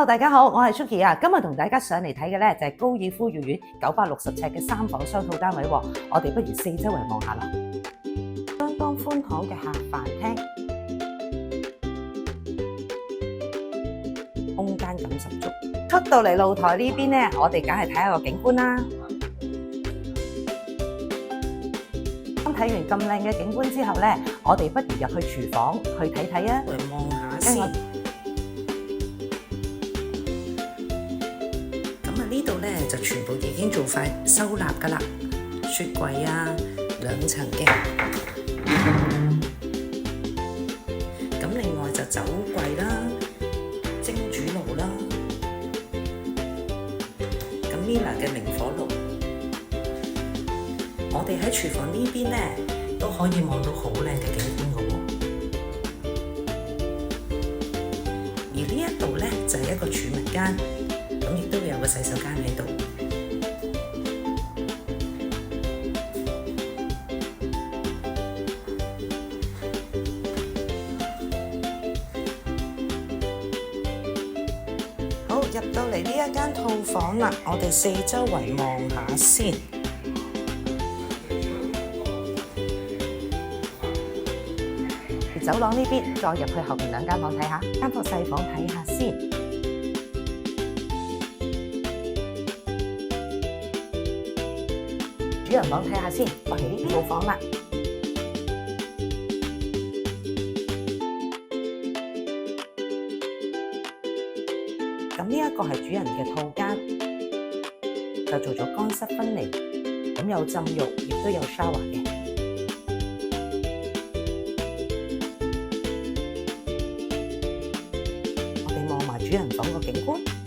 Hello，大家好，我係 Suki 啊，今日同大家上嚟睇嘅咧就係高爾夫御苑960尺嘅3房雙套單位喎，我哋不如四周圍望下啦。相當寬敞嘅客飯廳，空間感十足。出到嚟露台呢邊咧，我哋梗係睇下個景觀啦。睇完咁靚嘅景觀之後咧，我哋不如入去廚房去睇睇啊，嚟望下先。呢度咧就全部已經做快收納噶啦，雪櫃啊，2層嘅。咁另外就酒櫃啦、蒸煮爐啦，咁 Miele 嘅明火爐。我哋喺廚房呢邊咧都可以望到好靚嘅景觀噶喎。而呢一度咧就係一個儲物間。咁亦都會有個洗手間喺度。好，入到嚟呢一間套房啦，我哋四周圍望下先。走廊呢邊，再入去後面2間房睇下，間房細房睇下先。主人房睇下先，我哋呢邊冇房啦。咁呢一個係主人嘅套間，就做咗乾濕分離，咁有浸浴，亦都有 shower 嘅。我哋望埋主人房個景觀。